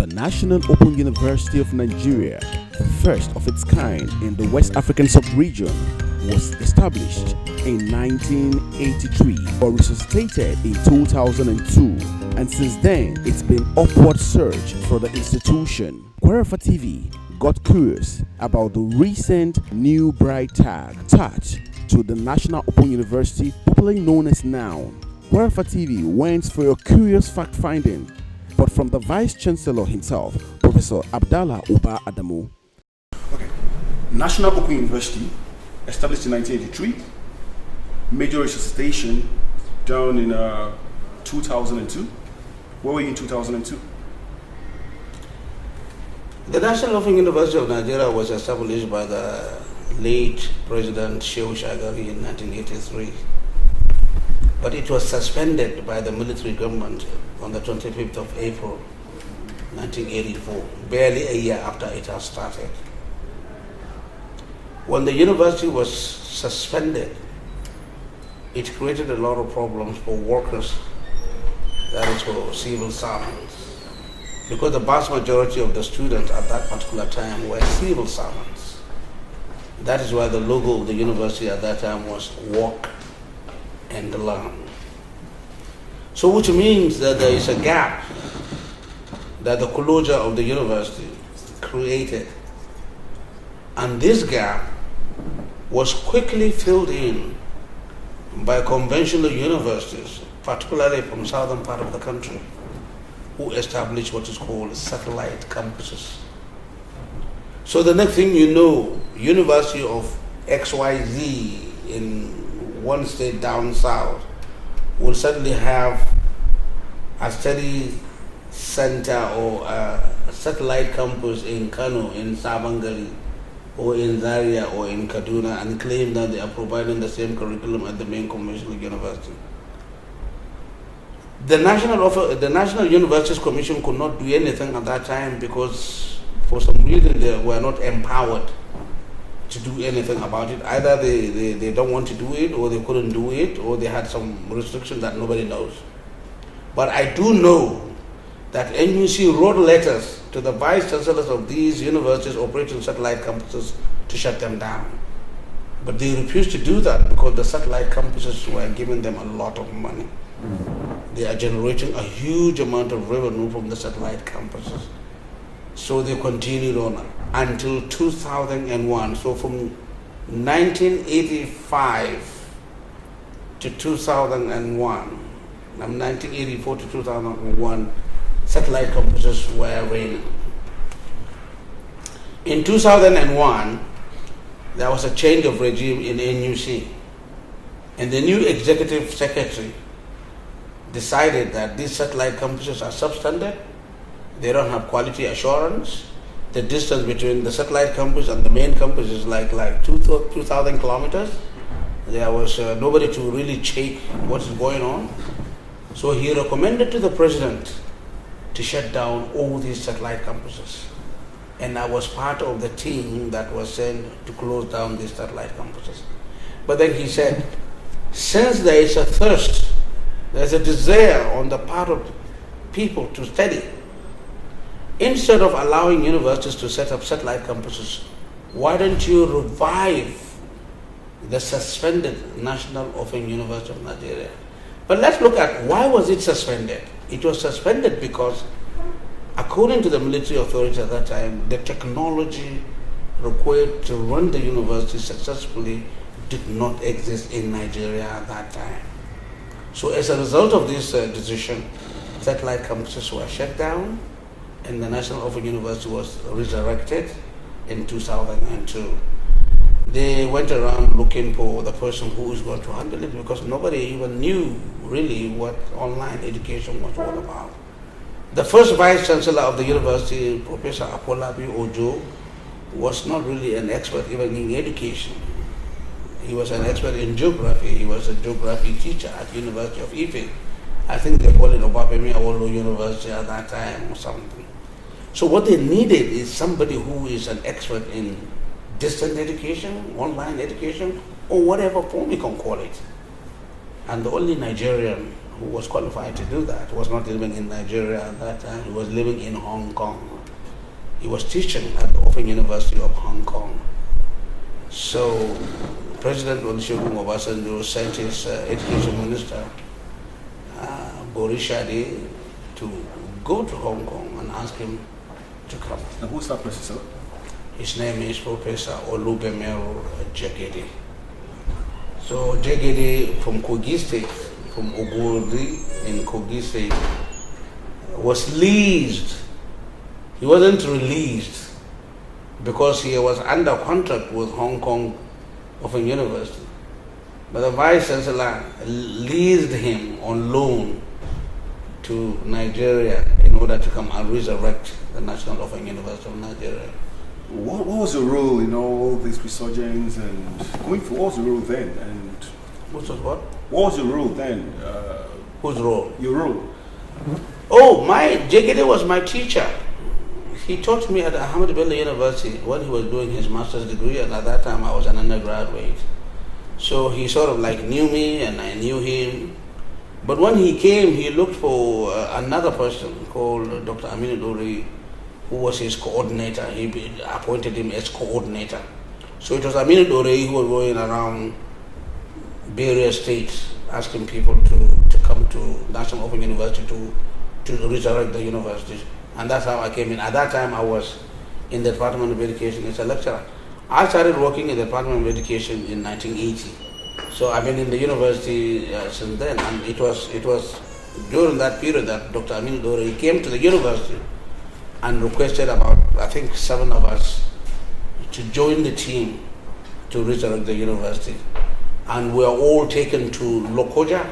The National Open University of Nigeria, the first of its kind in the West African sub-region, was established in 1983 but resuscitated in 2002, and since then it's been upward surge for the institution. Kwararafa TV got curious about the recent new bright tag attached to the National Open University, popularly known as NOUN. Kwararafa TV went for your curious fact-finding, but from the Vice Chancellor himself, Professor Abdalla Uba Adamu. Okay, National Open University, established in 1983, major resuscitation down in 2002. Where were you in 2002? The National Open University of Nigeria was established by the late President Shehu Shagari in 1983. But it was suspended by the military government on the 25th of April 1984, barely a year after it had started. When the university was suspended, it created a lot of problems for workers, that is for civil servants, because the vast majority of the students at that particular time were civil servants. That is why the logo of the university at that time was walk and learn. So which means that there is a gap that the closure of the university created. And this gap was quickly filled in by conventional universities, particularly from the southern part of the country, who established what is called satellite campuses. So the next thing you know, University of XYZ in one state down south will suddenly have a study center or a satellite campus in Kano, in Sabangali, or in Zaria, or in Kaduna, and claim that they are providing the same curriculum at the main conventional university. The National Universities Commission could not do anything at that time because for some reason they were not empowered to do anything about it. Either they don't want to do it, or they couldn't do it, or they had some restriction that nobody knows. But I do know that NUC wrote letters to the vice chancellors of these universities operating satellite campuses to shut them down. But they refused to do that because the satellite campuses were giving them a lot of money. They are generating a huge amount of revenue from the satellite campuses. So they continued on until 2001. So from 1985 to 2001, from 1984 to 2001, satellite campuses were reigning. In 2001, there was a change of regime in NUC, and the new executive secretary decided that these satellite campuses are substandard. They don't have quality assurance. The distance between the satellite campus and the main campus is like 2,000 kilometers. There was nobody to really check what is going on. So he recommended to the president to shut down all these satellite campuses. And I was part of the team that was sent to close down these satellite campuses. But then he said, since there is a thirst, there's a desire on the part of people to study, instead of allowing universities to set up satellite campuses, why don't you revive the suspended National Open University of Nigeria? But let's look at why was it suspended. It was suspended because, according to the military authorities at that time, the technology required to run the university successfully did not exist in Nigeria at that time. So as a result of this decision, satellite campuses were shut down, and the National Open University was resurrected in 2002. They went around looking for the person who is going to handle it because nobody even knew really what online education was all about. The first Vice Chancellor of the university, Professor Afolabi Ojo, was not really an expert even in education. He was an expert in geography. He was a geography teacher at University of Ife. I think they called it Obafemi Awolowo University at that time or something. So what they needed is somebody who is an expert in distant education, online education, or whatever form you can call it. And the only Nigerian who was qualified to do that, was not living in Nigeria at that time. He was living in Hong Kong. He was teaching at the Open University of Hong Kong. So President Olusegun Obasanjo sent his education minister, Boris Shade, to go to Hong Kong and ask him to come. And who's that person, sir? His name is Professor Olusegun Jegede. So Jegede from Kogi State, from Oguri in Kogi State, was leased. He wasn't released because he was under contract with Hong Kong Open University. But the Vice Chancellor leased him on loan to Nigeria in order to come and resurrect the National Open University of Nigeria. What was your role in all this resurgence and going for? What was your role then? And What was what? what was your role then? Whose role? Your role. Oh, Jegede was my teacher. He taught me at Ahmad Bello University when he was doing his master's degree, and at that time I was an undergraduate. So he sort of like knew me and I knew him. But when he came, he looked for another person called Dr. Aminu Dori, who was his coordinator. He appointed him as coordinator. So it was Aminu Dori who was going around various states asking people to come to National Open University to resurrect the university. And that's how I came in. At that time, I was in the Department of Education as a lecturer. I started working in the Department of Education in 1980. So I've been in the university since then. And it was during that period that Dr. Amin Dore came to the university and requested about, I think, 7 of us to join the team to resurrect the university. And we are all taken to Lokoja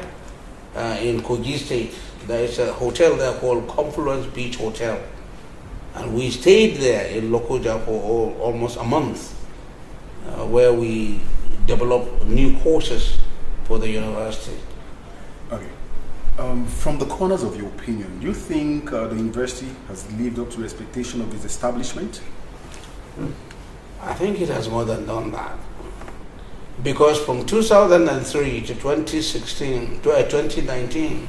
in Kogi State. There is a hotel there called Confluence Beach Hotel. And we stayed there in Lokoja for almost a month, where we developed new courses for the university. Okay. From the corners of your opinion, do you think the university has lived up to the expectation of its establishment? I think it has more than done that. Because from 2003 to 2019,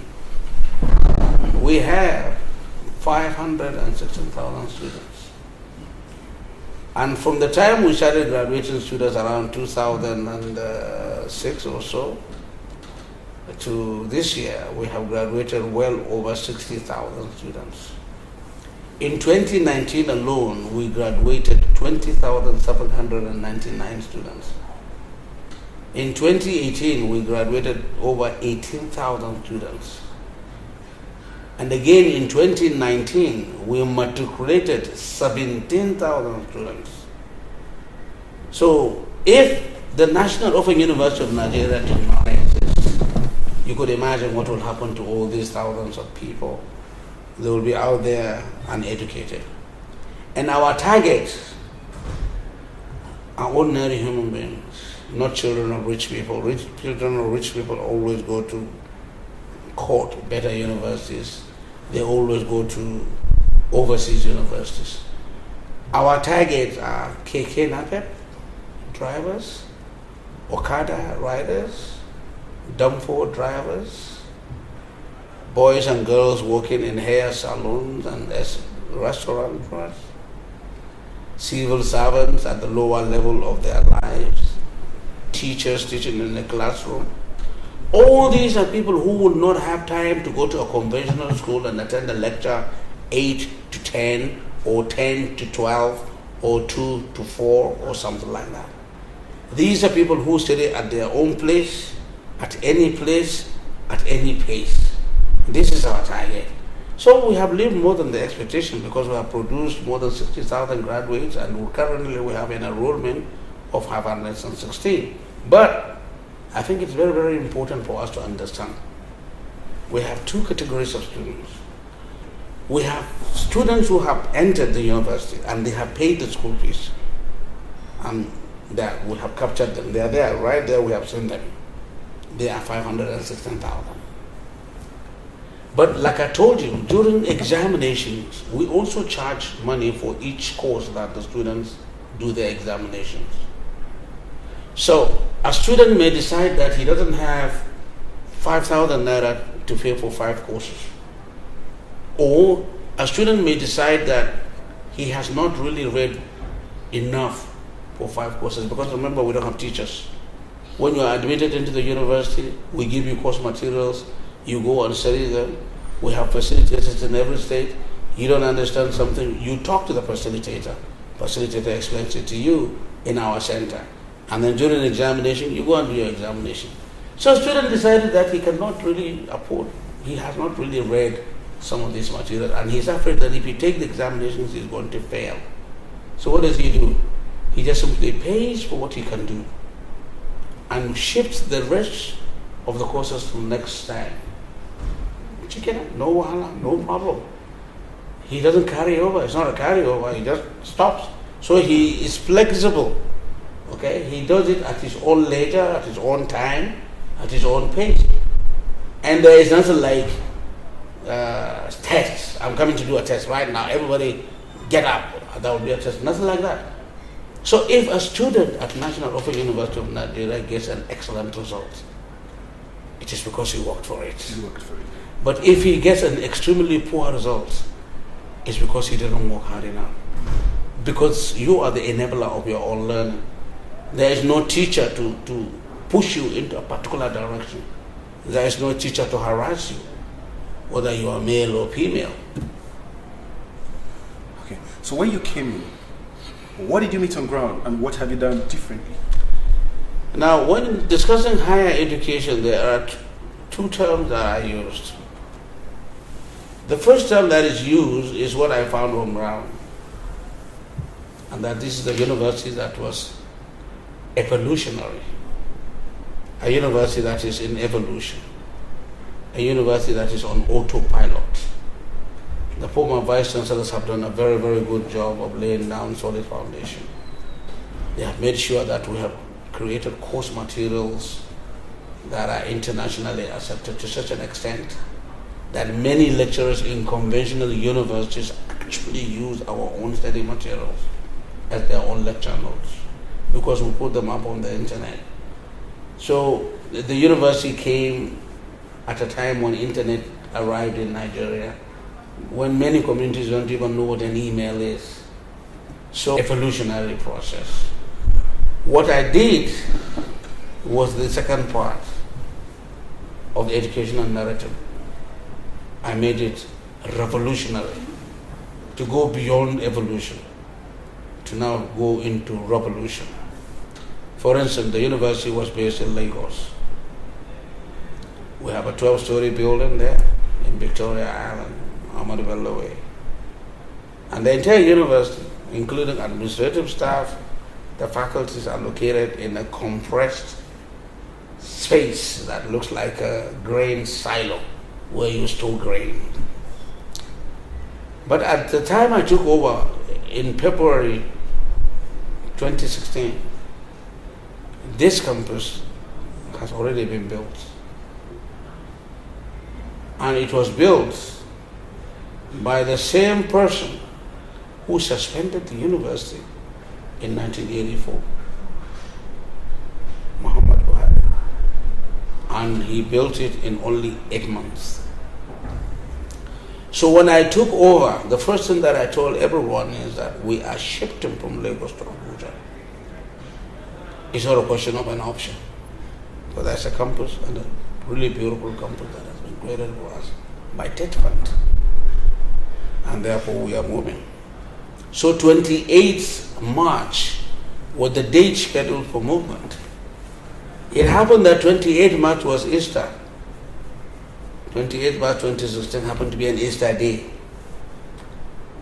we have 516,000 students. And from the time we started graduating students around 2006 or so, to this year, we have graduated well over 60,000 students. In 2019 alone, we graduated 20,799 students. In 2018, we graduated over 18,000 students. And again in 2019, we matriculated 17,000 students. So if the National Open University of Nigeria did not exist, you could imagine what will happen to all these thousands of people. They will be out there uneducated. And our targets are ordinary human beings, not children of rich people. Children of rich people always go to court, better universities. They always go to overseas universities. Our targets are KK Napep drivers, Okada riders, Dumford drivers, boys and girls working in hair salons and restaurants, civil servants at the lower level of their lives, teachers teaching in the classroom. All these are people who would not have time to go to a conventional school and attend a lecture 8 to 10 or 10 to 12 or 2 to 4 or something like that. These are people who study at their own place, at any place, at any pace. This is our target. So we have lived more than the expectation because we have produced more than 60,000 graduates, and currently we have an enrollment of 516. But I think it's very, very important for us to understand. We have 2 categories of students. We have students who have entered the university and they have paid the school fees. And there, we have captured them. They are there, right there, we have seen them. They are 516,000. But like I told you, during examinations, we also charge money for each course that the students do their examinations. So a student may decide that he doesn't have 5,000 naira to pay for 5 courses. Or a student may decide that he has not really read enough for 5 courses, because remember, we don't have teachers. When you are admitted into the university, we give you course materials, you go and study them. We have facilitators in every state. You don't understand something, you talk to the facilitator. Facilitator explains it to you in our center. And then during the examination, you go and do your examination. So a student decided that he cannot really afford, he has not really read some of this material, and he's afraid that if he takes the examinations, he's going to fail. So what does he do? He just simply pays for what he can do and shifts the rest of the courses to next time. Chicken, no wahala, no problem. He doesn't carry over. It's not a carryover. He just stops. So he is flexible. Okay, he does it at his own leisure, at his own time, at his own pace. And there is nothing like tests. I'm coming to do a test right now. Everybody get up. That will be a test. Nothing like that. So if a student at National Open University of Nigeria gets an excellent result, it is because he worked for it. He worked for it. But if he gets an extremely poor result, it's because he didn't work hard enough. Because you are the enabler of your own learning. There is no teacher to push you into a particular direction. There is no teacher to harass you, whether you are male or female. Okay, so when you came in, what did you meet on ground and what have you done differently? Now, when discussing higher education, there are two terms that are used. The first term that is used is what I found on ground, and that this is a university that was evolutionary, a university that is in evolution, a university that is on autopilot. The former vice chancellors have done a very, very good job of laying down solid foundation. They have made sure that we have created course materials that are internationally accepted to such an extent that many lecturers in conventional universities actually use our own study materials as their own lecture notes, because we put them up on the internet. So the university came at a time when internet arrived in Nigeria, when many communities don't even know what an email is. So evolutionary process. What I did was the second part of the educational narrative. I made it revolutionary, to go beyond evolution, to now go into revolution. For instance, the university was based in Lagos. We have a 12-story building there in Victoria Island, Ahmadu Bello Way. And the entire university, including administrative staff, the faculties, are located in a compressed space that looks like a grain silo where you store grain. But at the time I took over in February 2016, this campus has already been built. And it was built by the same person who suspended the university in 1984, Muhammad Buhari. And he built it in only 8 months. So when I took over, the first thing that I told everyone is that we are shifting from Lagos to Abuja. It's not a question of an option, but there's a campus, and a really beautiful campus that has been created for us by TET Fund. And therefore we are moving. So 28th March was the date scheduled for movement. It happened that 28th March was Easter. 28th March 2016 happened to be an Easter day.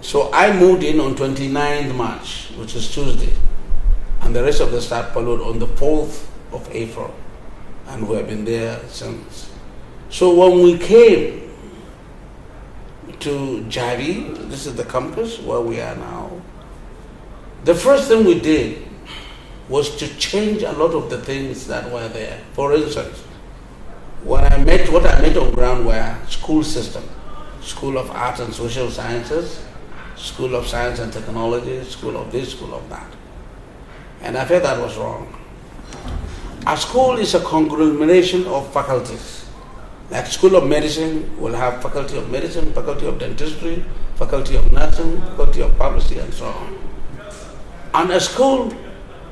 So I moved in on 29th March, which is Tuesday, and the rest of the staff followed on the 4th of April, and we have been there since. So when we came to Jari, this is the campus where we are now, the first thing we did was to change a lot of the things that were there. For instance, what I met on ground were school system, School of Arts and Social Sciences, School of Science and Technology, School of this, School of that. And I felt that was wrong. A school is a conglomeration of faculties. Like School of Medicine will have Faculty of Medicine, Faculty of Dentistry, Faculty of Nursing, Faculty of Pharmacy, and so on. And a school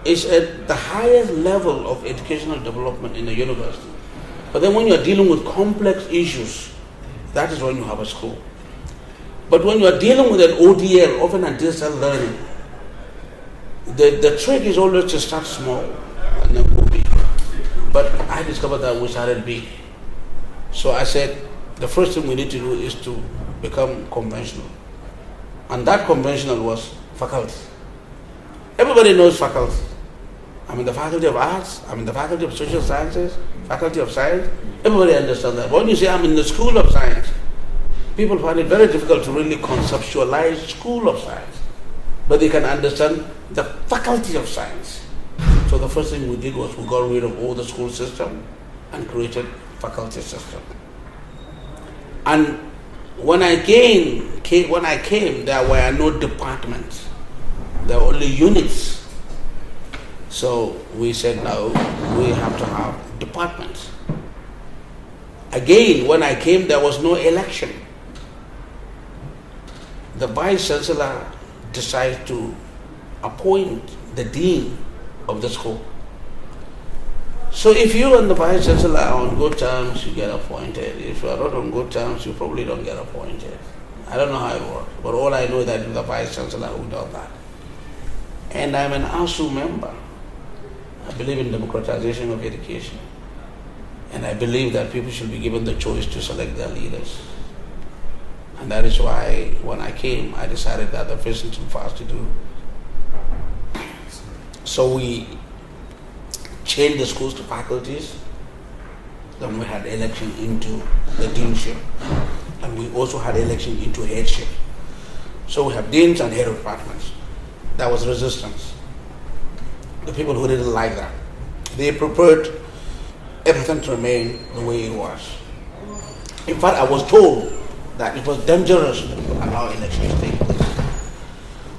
is at the highest level of educational development in a university. But then when you're dealing with complex issues, that is when you have a school. But when you're dealing with an ODL, often a distance learning, the trick is always to start small and then go big. But I discovered that we started big. So I said, the first thing we need to do is to become conventional. And that conventional was faculty. Everybody knows faculty. I'm in the Faculty of Arts, I'm in the Faculty of Social Sciences, Faculty of Science. Everybody understands that. When you say I'm in the School of Science, people find it very difficult to really conceptualize School of Science. But they can understand the Faculty of Science. So the first thing we did was we got rid of all the school system and created faculty system. And when I came, there were no departments. There were only units. So we said, no, we have to have departments. Again, when I came, there was no election. The Vice Chancellor decided to appoint the Dean of the school. So if you and the Vice Chancellor are on good terms, you get appointed. If you are not on good terms, you probably don't get appointed. I don't know how it works, but all I know is that the Vice Chancellor who does that. And I'm an ASU member. I believe in democratization of education. And I believe that people should be given the choice to select their leaders. And that is why when I came, I decided that the first thing for us to do. So we changed the schools to faculties. Then we had election into the deanship. And we also had election into headship. So we have deans and head of departments. That was resistance. The people who didn't like that. They preferred everything to remain the way it was. In fact, I was told that it was dangerous to allow elections to take place.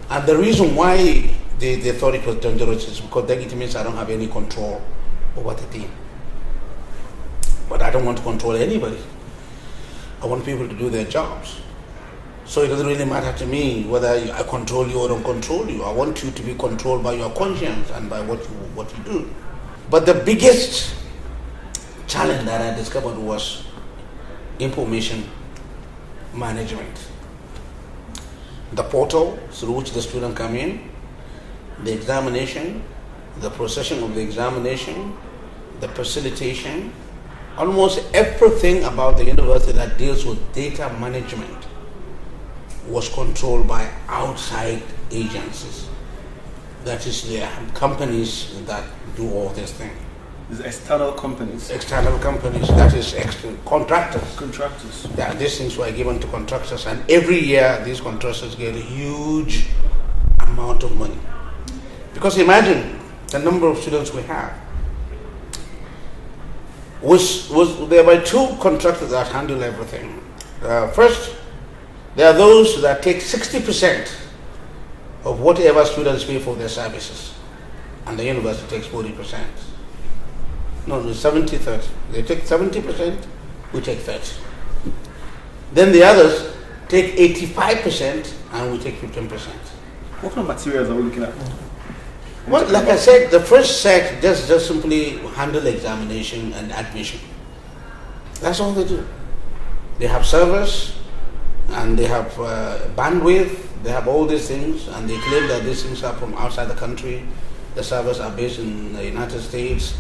And the reason why they thought it was dangerous is because then it means I don't have any control over the team. But I don't want to control anybody. I want people to do their jobs. So it doesn't really matter to me whether I control you or don't control you. I want you to be controlled by your conscience and by what you do. But the biggest challenge that I discovered was information management. The portal through which the student come in, the examination, the processing of the examination, the facilitation, almost everything about the university that deals with data management was controlled by outside agencies. That is, the companies that do all this thing. These external companies. External companies, that is contractors. Contractors. Yeah, these things were given to contractors, and every year these contractors get a huge amount of money. Because imagine the number of students we have. There were two contractors that handle everything. First, there are those that take 60% of whatever students pay for their services, and the university takes 40%. No, 70-30. They take 70%, we take 30%. Then the others take 85% and we take 15%. What kind of materials are we looking at? Well, like I said, the first set just simply handle examination and admission. That's all they do. They have servers and they have bandwidth, they have all these things, and they claim that these things are from outside the country. The servers are based in the United States.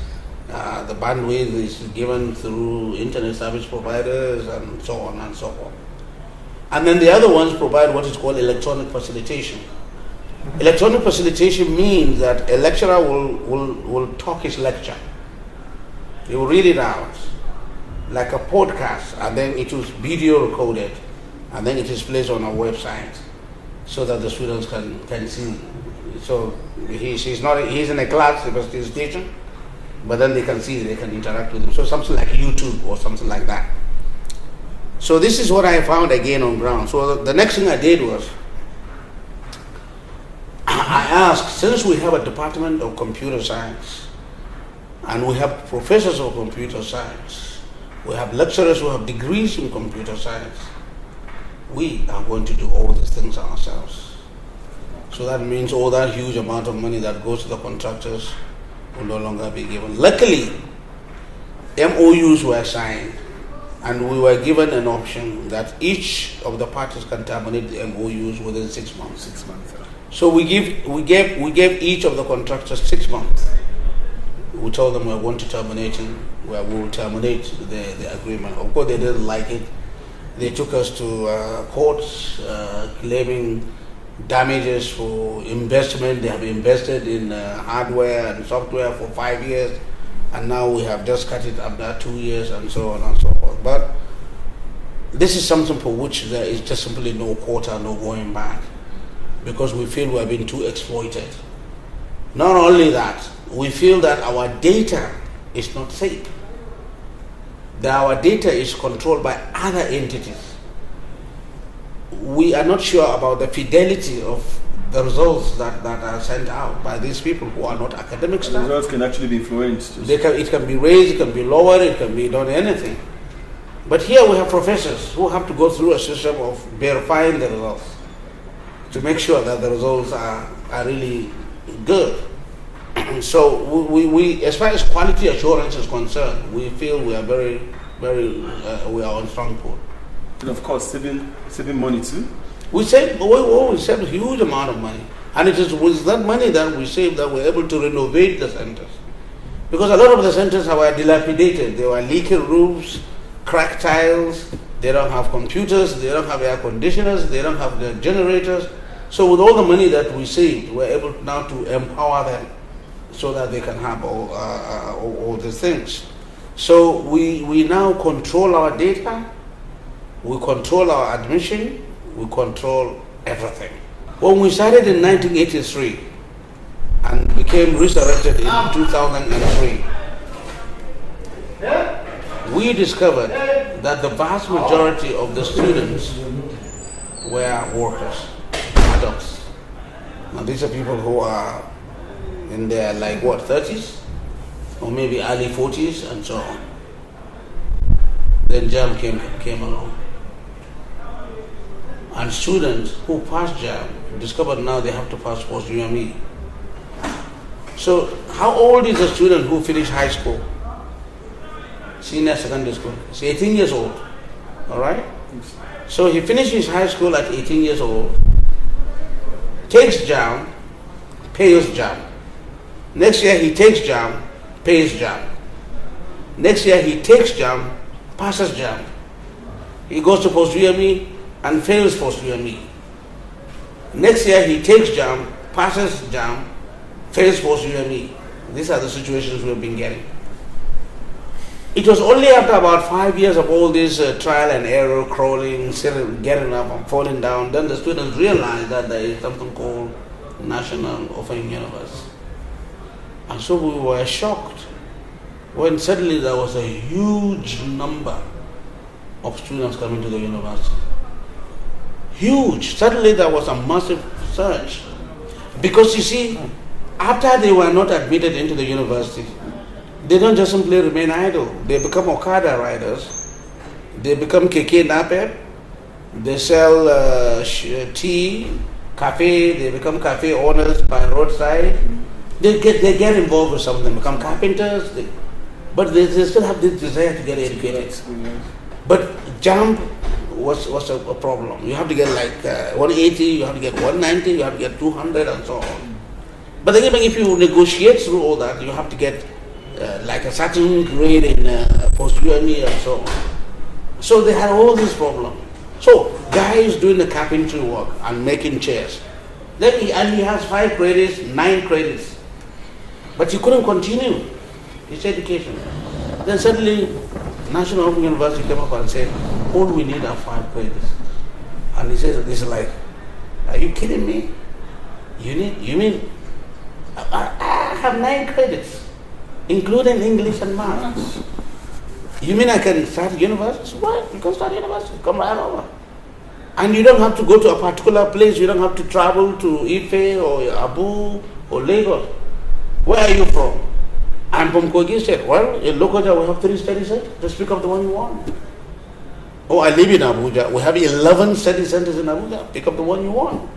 The bandwidth is given through internet service providers and so on and so forth. And then the other ones provide what is called electronic facilitation. Electronic facilitation means that a lecturer will talk his lecture. He will read it out like a podcast, and then it is video recorded, and then it is placed on our website so that the students can see. So he's in a class, a station, but then they can see, they can interact with him. So something like YouTube or something like that. So this is what I found again on ground. So the next thing I did was, I asked, since we have a department of computer science and we have professors of computer science, We have lecturers who have degrees in computer science. We are going to do all these things ourselves. So that means all that huge amount of money that goes to the contractors will no longer be given. Luckily, MOUs were signed, and we were given an option that each of the parties can terminate the MOUs within 6 months. 6 months. So we gave each of the contractors 6 months. We told them we are going to terminate it. We will terminate the agreement. Of course, they didn't like it. They took us to courts, claiming damages for investment. They have invested in hardware and software for 5 years, and now we have just cut it after 2 years, and so on and so forth. But this is something for which there is just simply no quarter, no going back, because we feel we have been too exploited. Not only that, we feel that our data is not safe. That our data is controlled by other entities. We are not sure about the fidelity of the results that are sent out by these people who are not academic staff. The results can actually be influenced. It can be raised, it can be lowered, it can be done anything. But here we have professors who have to go through a system of verifying the results to make sure that the results are really good. So we, as far as quality assurance is concerned, we feel we are we are on strong foot. And of course, saving money too. We saved a huge amount of money, and it is with that money that we saved that we're able to renovate the centers. Because a lot of the centers were dilapidated. They were leaking roofs, cracked tiles. They don't have computers. They don't have air conditioners. They don't have the generators. So with all the money that we saved, we're able now to empower them so that they can have all these things. So we now control our data, we control our admission, we control everything. When we started in 1983 and became resurrected in 2003, we discovered that the vast majority of the students were workers, adults. Now these are people who are in their 30s or maybe early 40s and so on. Then JAM came along. And students who passed JAM discovered now they have to pass post-UME. So how old is a student who finished high school? Senior secondary school. He's 18 years old. All right? So he finishes high school at 18 years old, takes JAM, pays JAM. Next year he takes JAM, pays JAM. Next year he takes JAM, passes JAM. He goes to post-UME and fails post-UME. Next year he takes JAM, passes JAM, fails post-UME. These are the situations we've been getting. It was only after about 5 years of all this trial and error, crawling, getting up and falling down, then the students realized that there is something called National Open University. And so we were shocked when suddenly there was a huge number of students coming to the university. Huge. Suddenly there was a massive surge. Because you see, after they were not admitted into the university, they don't just simply remain idle. They become Okada riders. They become keke napep. They sell tea, cafe. They become cafe owners by roadside. They get involved with something, become carpenters. But they still have this desire to get educated. But JAM was a problem. You have to get 180, you have to get 190, you have to get 200 and so on. But then if you negotiate through all that, you have to get a certain grade in post-UME and so on. So they had all these problems. So guys doing the carpentry work and making chairs. Then he has 5 credits, 9 credits. But he couldn't continue his education. Then suddenly National Open University came up and said, all we need are 5 credits. And he says, this is like, are you kidding me? You mean, I have 9 credits, including English and maths. You mean I can start university? What? You can start university, come right over. And you don't have to go to a particular place, you don't have to travel to Ife or Abu or Lagos. Where are you from? I'm from Kogi State. Well, in Lokoja we have 3 study centers. Just pick up the one you want. Oh, I live in Abuja. We have 11 study centers in Abuja. Pick up the one you want.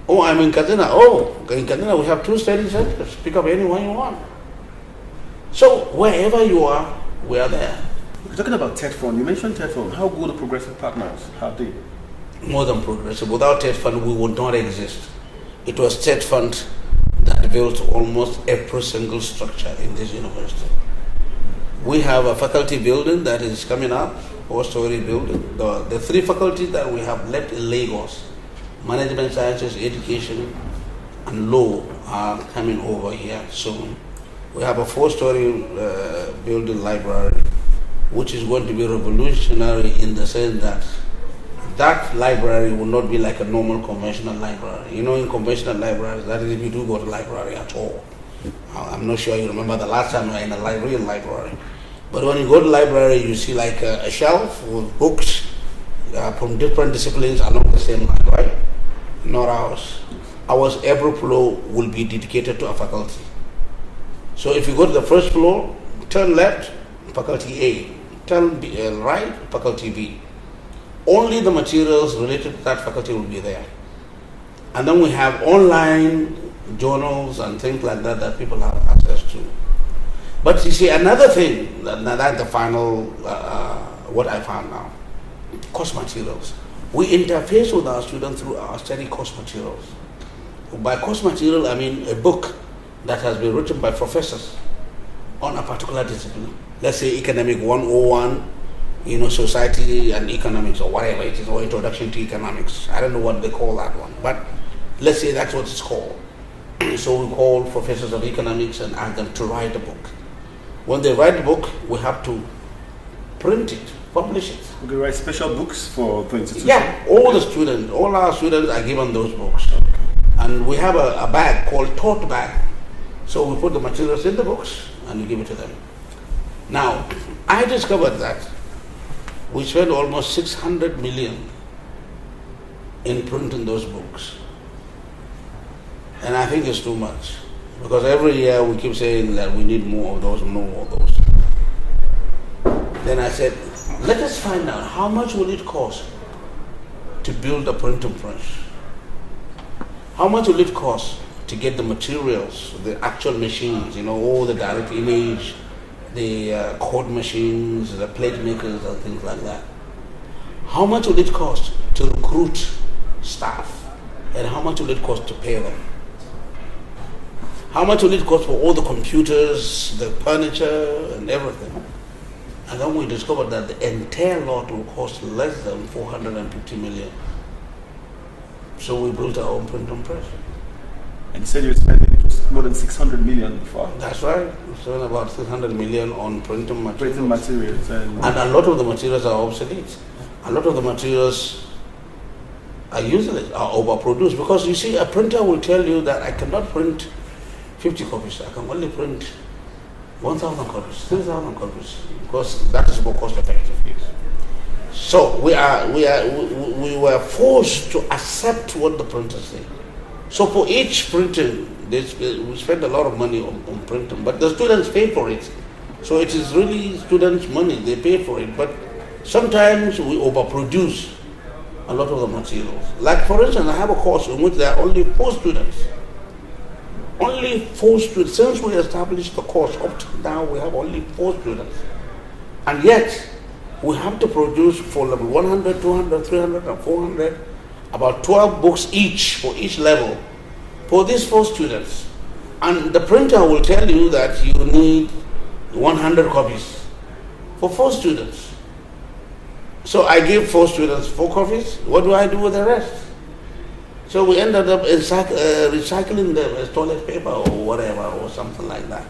Oh, I'm in Kaduna. Oh, in Kaduna we have 2 study centers. Pick up any one you want. So wherever you are, we are there. We're talking about TED Fund. You mentioned TED Fund. How good are progressive partners have they? More than progressive. Without TED Fund, we would not exist. It was TED Fund that built almost every single structure in this university. We have a faculty building that is coming up, 4-story building. The 3 faculties that we have left in Lagos, Management Sciences, Education, and Law, are coming over here soon. We have a 4-story building library, which is going to be revolutionary in the sense that that library will not be like a normal conventional library. You know, in conventional libraries, that is if you do go to library at all. I'm not sure you remember the last time you were in a real library. But when you go to library, you see like a shelf with books from different disciplines along the same line, right? Not ours. Ours, every floor will be dedicated to a faculty. So if you go to the first floor, turn left, faculty A. Turn right, faculty B. Only the materials related to that faculty will be there. And then we have online journals and things like that that people have access to. But you see, another thing, that's the final, what I found now, course materials. We interface with our students through our study course materials. By course material, I mean a book that has been written by professors on a particular discipline. Let's say Economic 101, you know, society and economics or whatever it is, or introduction to economics. I don't know what they call that one, but let's say that's what it's called. So we call professors of economics and ask them to write a book. When they write the book, we have to print it, publish it. We can write special books for the institution? Yeah, all our students are given those books. And we have a bag called tote bag. So we put the materials in the books and we give it to them. Now, I discovered that we spend almost 600 million in printing those books. And I think it's too much. Because every year we keep saying that we need more of those, more of those. Then I said, let us find out how much will it cost to build a printing press? How much will it cost to get the materials, the actual machines, you know, all the direct image, the code machines, the plate makers and things like that? How much will it cost to recruit staff? And how much will it cost to pay them? How much will it cost for all the computers, the furniture and everything? And then we discovered that the entire lot will cost less than 450 million. So we built our own printing press. And you said you're spending more than 600 million before? That's right. We spent about 600 million on printing materials. And a lot of the materials are obsolete. A lot of the materials are useless, are overproduced. Because you see, a printer will tell you that I cannot print 50 copies. I can only print 1,000 copies, 3,000 copies, because that is more cost effective. Yes. So we were forced to accept what the printers say. So for each printing, we spend a lot of money on printing, but the students pay for it. So it is really students' money, they pay for it. But sometimes we overproduce a lot of the materials. Like for instance, I have a course in which there are only 4 students. Only 4 students. Since we established the course, up to now we have only 4 students. And yet, we have to produce for level 100, 200, 300, and 400, about 12 books each for each level for these 4 students. And the printer will tell you that you need 100 copies for 4 students. So I give 4 students 4 copies. What do I do with the rest? So we ended up recycling them as toilet paper or whatever or something like that.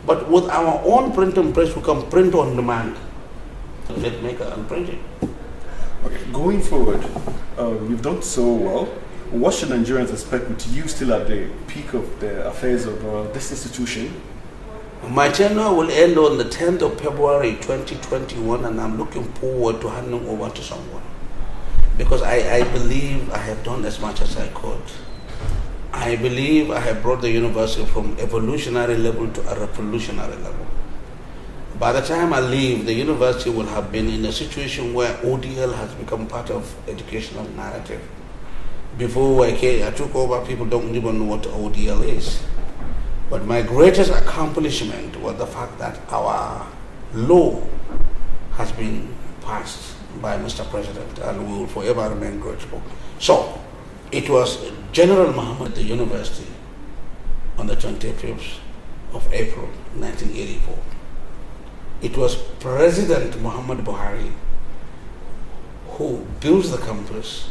But with our own printing press, we can print on demand. Let's make and print it. Okay, going forward, you've done so well. What should Nigerians expect with you still at the peak of the affairs of this institution? My tenure will end on the 10th of February 2021, and I'm looking forward to handing over to someone. Because I believe I have done as much as I could. I believe I have brought the university from evolutionary level to a revolutionary level. By the time I leave, the university will have been in a situation where ODL has become part of educational narrative. Before I took over, people don't even know what ODL is. But my greatest accomplishment was the fact that our law has been passed by Mr. President, and we will forever remain grateful. So, it was General Muhammad at the university on the 25th of April 1984. It was President Muhammad Buhari who built the campus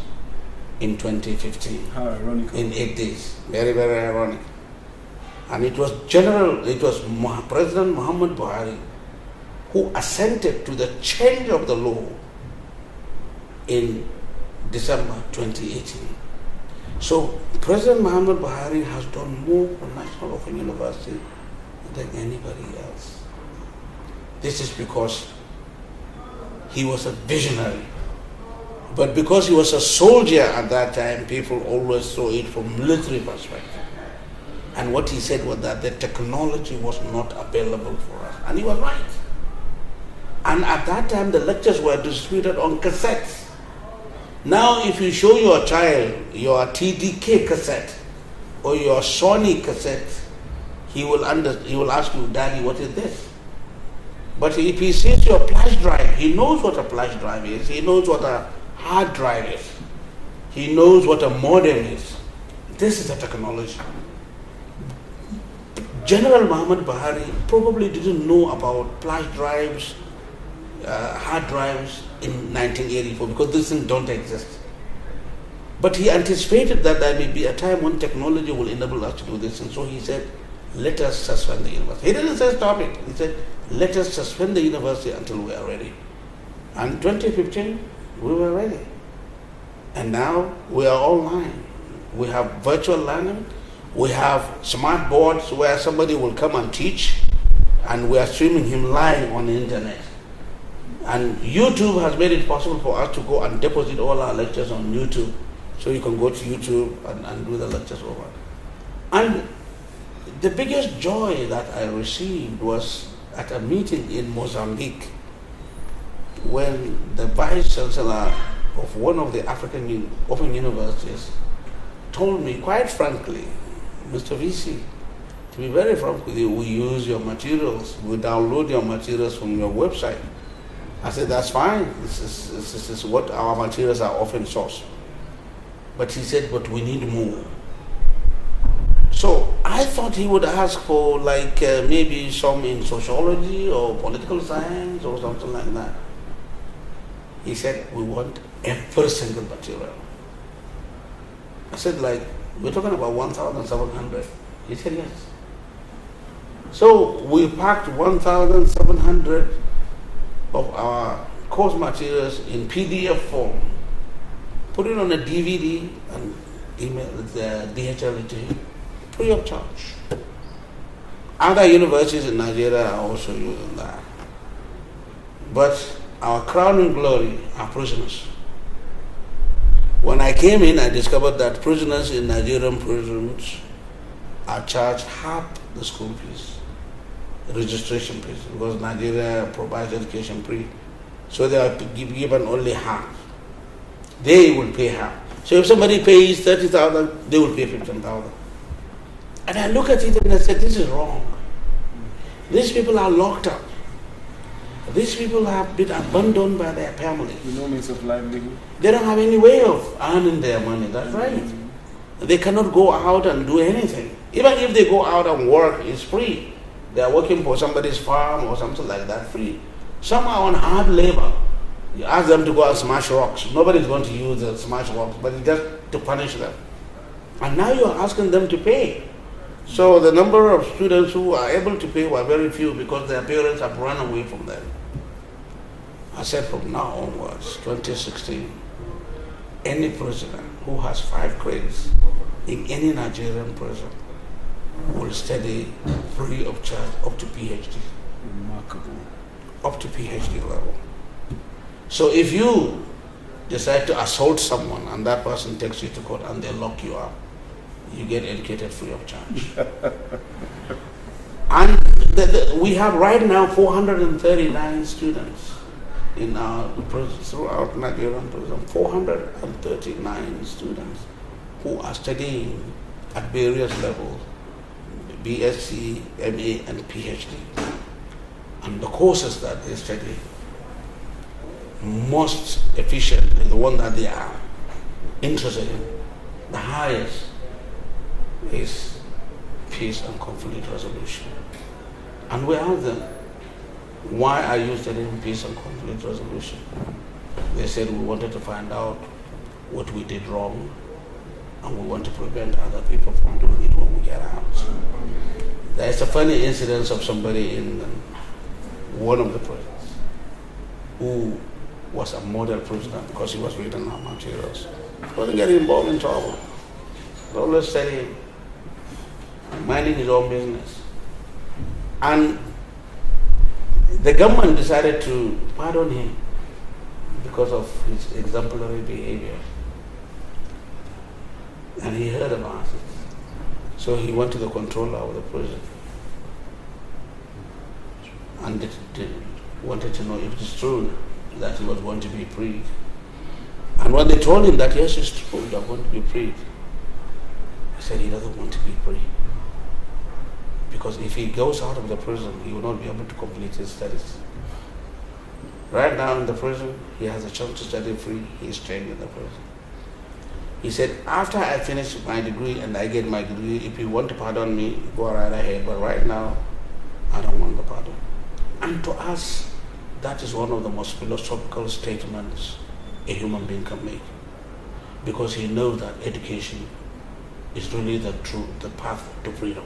in 2015. How ironic. In 8 days. Very, very ironic. And it was President Muhammad Buhari who assented to the change of the law in December 2018. So President Muhammad Buhari has done more for National Open University than anybody else. This is because he was a visionary. But because he was a soldier at that time, people always saw it from military perspective. And what he said was that the technology was not available for us. And he was right. And at that time, the lectures were distributed on cassettes. Now, if you show your child your TDK cassette or your Sony cassette, he will ask you, Daddy, what is this? But if he sees your flash drive, he knows what a flash drive is. He knows what a hard drive is. He knows what a modem is. This is the technology. General Muhammad Buhari probably didn't know about flash drives, hard drives in 1984 because these things don't exist. But he anticipated that there may be a time when technology will enable us to do this. And so he said, let us suspend the university. He didn't say stop it. He said, let us suspend the university until we are ready. And 2015, we were ready. And now we are online. We have virtual learning. We have smart boards where somebody will come and teach, and we are streaming him live on the internet. And YouTube has made it possible for us to go and deposit all our lectures on YouTube. So you can go to YouTube and do the lectures over. And the biggest joy that I received was at a meeting in Mozambique when the Vice Chancellor of one of the African Open Universities told me quite frankly, Mr. VC, to be very frank with you, we use your materials, we download your materials from your website. I said, that's fine, this is what our materials are open source. But he said, but we need more. So I thought he would ask for like maybe some in sociology or political science or something like that. He said, we want every single material. I said, like, we're talking about 1,700. He said, yes. So we packed 1,700 of our course materials in PDF form, put it on a DVD and email the DHL to him, free of charge. Other universities in Nigeria are also using that. But our crowning glory are prisoners. When I came in, I discovered that prisoners in Nigerian prisons are charged half the school fees, registration fees, because Nigeria provides education free. So they are given only half. They will pay half. So if somebody pays 30,000, they will pay 15,000. And I look at it and I said, this is wrong. These people are locked up. These people have been abandoned by their families. With no means of livelihood. They don't have any way of earning their money. That's right. They cannot go out and do anything. Even if they go out and work, it's free. They are working for somebody's farm or something like that, free. Some are on hard labor. You ask them to go and smash rocks. Nobody's going to use the smash rocks, but it's just to punish them. And now you're asking them to pay. So the number of students who are able to pay were very few because their parents have run away from them. I said from now onwards, 2016, any prisoner who has 5 credits in any Nigerian prison will study free of charge up to PhD. Remarkable. Up to PhD level. So if you decide to assault someone and that person takes you to court and they lock you up, you get educated free of charge. And we have right now 439 students in our prisons, throughout Nigerian prison, 439 students who are studying at various levels, BSc, MA, and PhD. And the courses that they study, most efficiently, the one that they are interested in, the highest, is peace and conflict resolution. And we asked them, why are you studying peace and conflict resolution? They said, we wanted to find out what we did wrong, and we want to prevent other people from doing it when we get out. There's a funny incident of somebody in one of the prisons who was a model prisoner because he was reading our materials. He wasn't getting involved in trouble. He was always studying, minding his own business. And the government decided to pardon him because of his exemplary behavior. And he heard about it. So he went to the controller of the prison and wanted to know if it's true that he was going to be freed. And when they told him that, yes, it's true, you are going to be freed, he said he doesn't want to be free. Because if he goes out of the prison, he will not be able to complete his studies. Right now in the prison, he has a chance to study free. He is trained in the prison. He said, after I finish my degree and I get my degree, if you want to pardon me, go right ahead. But right now, I don't want the pardon. And to us, that is one of the most philosophical statements a human being can make. Because he knows that education is really the path to freedom.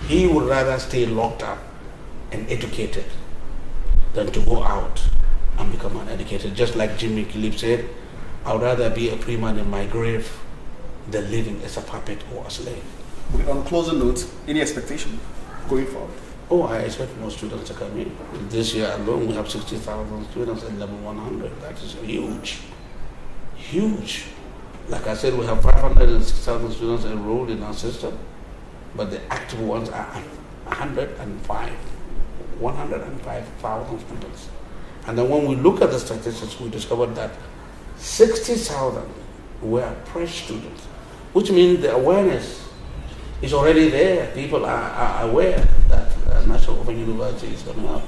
He would rather stay locked up and educated than to go out and become uneducated. Just like Jimmy Philip said, I would rather be a free man in my grave than living as a puppet or a slave. On a closer note, any expectation going forward? Oh, I expect more students to come in. This year alone, we have 60,000 students at level 100. That is huge. Huge. Like I said, we have 506,000 students enrolled in our system, but the active ones are 105,000 students. And then when we look at the statistics, we discovered that 60,000 were fresh students, which means the awareness is already there. People are aware that National Open University is coming up.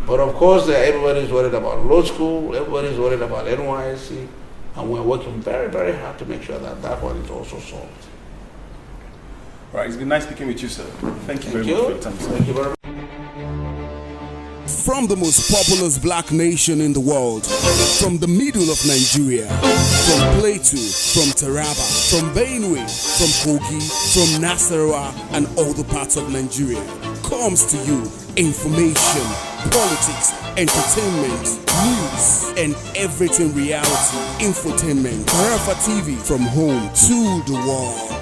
But of course, everybody is worried about law school, everybody is worried about NYSC, and we're working very, very hard to make sure that that one is also solved. All right, it's been nice speaking with you, sir. Thank you very much for your time, sir. Thank you very much. From the most populous black nation in the world, from the middle of Nigeria, from Plateau, from Taraba, from Benue, from Kogi, from Nasarawa, and all the parts of Nigeria, comes to you information, politics, entertainment, news, and everything reality, infotainment. Kwararafa TV, from home to the world.